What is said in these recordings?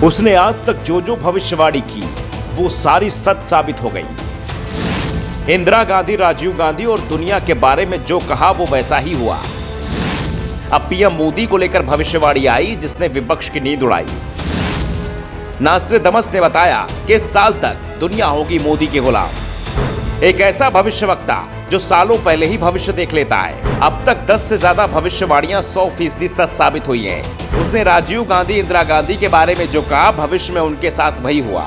उसने आज तक जो जो भविष्यवाणी की वो सारी सच साबित हो गई। इंदिरा गांधी, राजीव गांधी और दुनिया के बारे में जो कहा वो वैसा ही हुआ। अब पीएम मोदी को लेकर भविष्यवाणी आई जिसने विपक्ष की नींद उड़ाई। नास्ट्रेडमस ने बताया कि इस साल तक दुनिया होगी मोदी के गुलाम। एक ऐसा भविष्यवक्ता जो सालों पहले ही भविष्य देख लेता है। अब तक 10 से ज्यादा भविष्यवाणियां 100% सच साबित हुई हैं। उसने राजीव गांधी, इंदिरा गांधी के बारे में जो कहा भविष्य में उनके साथ वही हुआ।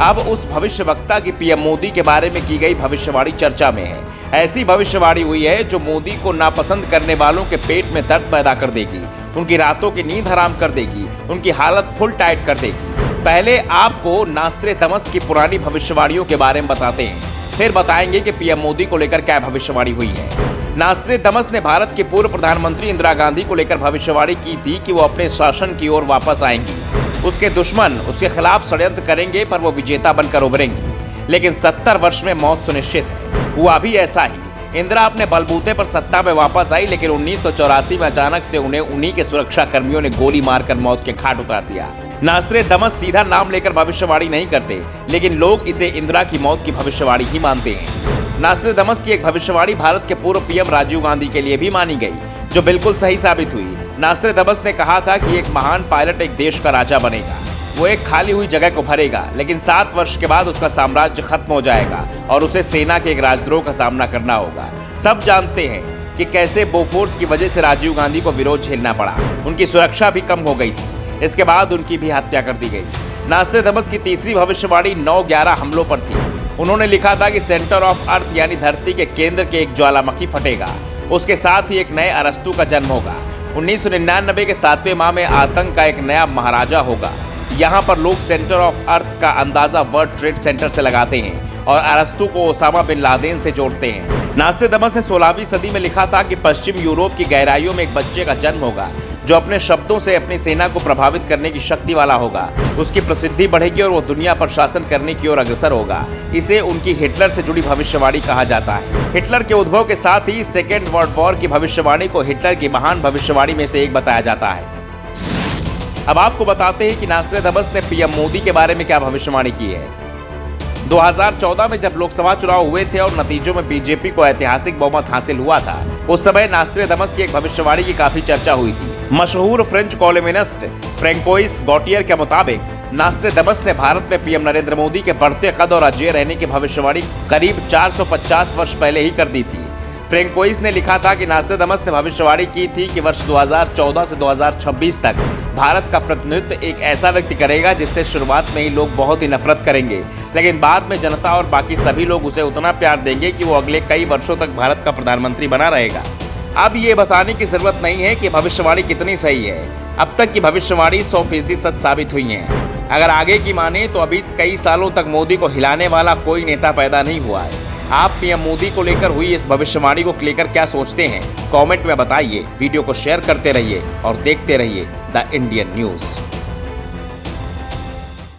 अब उस भविष्यवक्ता की पीएम मोदी के बारे में की गई भविष्यवाणी चर्चा में है। ऐसी भविष्यवाणी हुई है जो मोदी को नापसंद करने वालों के पेट में दर्द पैदा कर देगी, उनकी रातों की नींद हराम कर देगी, उनकी हालत फुल टाइट कर देगी। पहले आपको नास्ट्रेडमस की पुरानी भविष्यवाणियों के बारे में बताते हैं, फिर बताएंगे कि पीएम मोदी को लेकर क्या भविष्यवाणी हुई है। नास्ट्रेडमस ने भारत के पूर्व प्रधानमंत्री इंदिरा गांधी को लेकर भविष्यवाणी की थी कि वो अपने शासन की ओर वापस आएंगी। उसके दुश्मन उसके खिलाफ षड्यंत्र करेंगे पर वो विजेता बनकर उभरेंगी। लेकिन 70 वर्ष में मौत सुनिश्चित है। हुआ भी ऐसा ही। इंदिरा अपने बलबूते पर सत्ता में वापस आई, लेकिन 1984 में अचानक से उन्हें उन्हीं के सुरक्षा कर्मियों ने गोली मारकर मौत के घाट उतार दिया। नास्ट्रेडमस सीधा नाम लेकर भविष्यवाणी नहीं करते, लेकिन लोग इसे इंदिरा की मौत की भविष्यवाणी ही मानते हैं। नास्ट्रेडमस की एक भविष्यवाणी भारत के पूर्व पीएम राजीव गांधी के लिए भी मानी गई, जो बिल्कुल सही साबित हुई। नास्ट्रेडमस ने कहा था कि एक महान पायलट एक देश का राजा बनेगा। वो एक खाली हुई जगह को भरेगा, लेकिन 7 वर्ष के बाद उसका साम्राज्य खत्म हो जाएगा और उसे सेना के एक राजद्रोह का सामना करना होगा। सब जानते हैं कि कैसे बोफोर्स की वजह से राजीव गांधी को विरोध झेलना पड़ा। उनकी सुरक्षा भी कम हो गई थी। इसके बाद उनकी भी हत्या कर दी गई। नास्ट्रेडमस की तीसरी भविष्यवाणी 9/11 हमलों पर थी। उन्होंने लिखा था कि सेंटर ऑफ अर्थ यानी धरती के केंद्र के एक ज्वालामुखी फटेगा, उसके साथ ही एक नए अरस्तु का जन्म होगा। 1999 के 7वें माह में आतंक का एक नया महाराजा होगा। यहाँ पर लोग सेंटर ऑफ अर्थ का अंदाजा वर्ल्ड ट्रेड सेंटर से लगाते हैं और अरस्तु को ओसामा बिन लादेन से जोड़ते हैं। नास्ट्रेडमस ने 16वीं सदी में लिखा था कि पश्चिम यूरोप की गहराइयों में एक बच्चे का जन्म होगा जो अपने शब्दों से अपनी सेना को प्रभावित करने की शक्ति वाला होगा। उसकी प्रसिद्धि बढ़ेगी और वो दुनिया पर शासन करने की ओर अग्रसर होगा। इसे उनकी हिटलर से जुड़ी भविष्यवाणी कहा जाता है। हिटलर के उद्भव के साथ ही सेकेंड वर्ल्ड वॉर की भविष्यवाणी को हिटलर की महान भविष्यवाणी में से एक बताया जाता है। अब आपको बताते हैं कि नास्ट्रेडमस ने पीएम मोदी के बारे में क्या भविष्यवाणी की है। 2014 में जब लोकसभा चुनाव हुए थे और नतीजों में बीजेपी को ऐतिहासिक बहुमत हासिल हुआ था, उस समय नास्ट्रेडमस की एक भविष्यवाणी की काफी चर्चा हुई थी। मशहूर फ्रेंच कॉलमिनिस्ट फ्रैंकोइस गॉटियर के मुताबिक नास्ट्रेडमस ने भारत में पीएम नरेंद्र मोदी के बढ़ते कद और अजेय रहने की भविष्यवाणी करीब 450 वर्ष पहले ही कर दी थी। फ्रैंकोइस ने लिखा था कि नास्ट्रेडमस ने भविष्यवाणी की थी कि वर्ष 2014 से 2026 तक भारत का प्रतिनिधित्व एक ऐसा व्यक्ति करेगा जिससे शुरुआत में ही लोग बहुत ही नफरत करेंगे, लेकिन बाद में जनता और बाकी सभी लोग उसे उतना प्यार देंगे कि वो अगले कई वर्षों तक भारत का प्रधानमंत्री बना रहेगा। अब ये बताने की जरूरत नहीं है कि भविष्यवाणी कितनी सही है। अब तक की भविष्यवाणी 100% सच साबित हुई है। अगर आगे की माने तो अभी कई सालों तक मोदी को हिलाने वाला कोई नेता पैदा नहीं हुआ है। आप पीएम मोदी को लेकर हुई इस भविष्यवाणी को लेकर क्या सोचते हैं, कमेंट में बताइए। वीडियो को शेयर करते रहिए और देखते रहिए द इंडियन न्यूज़।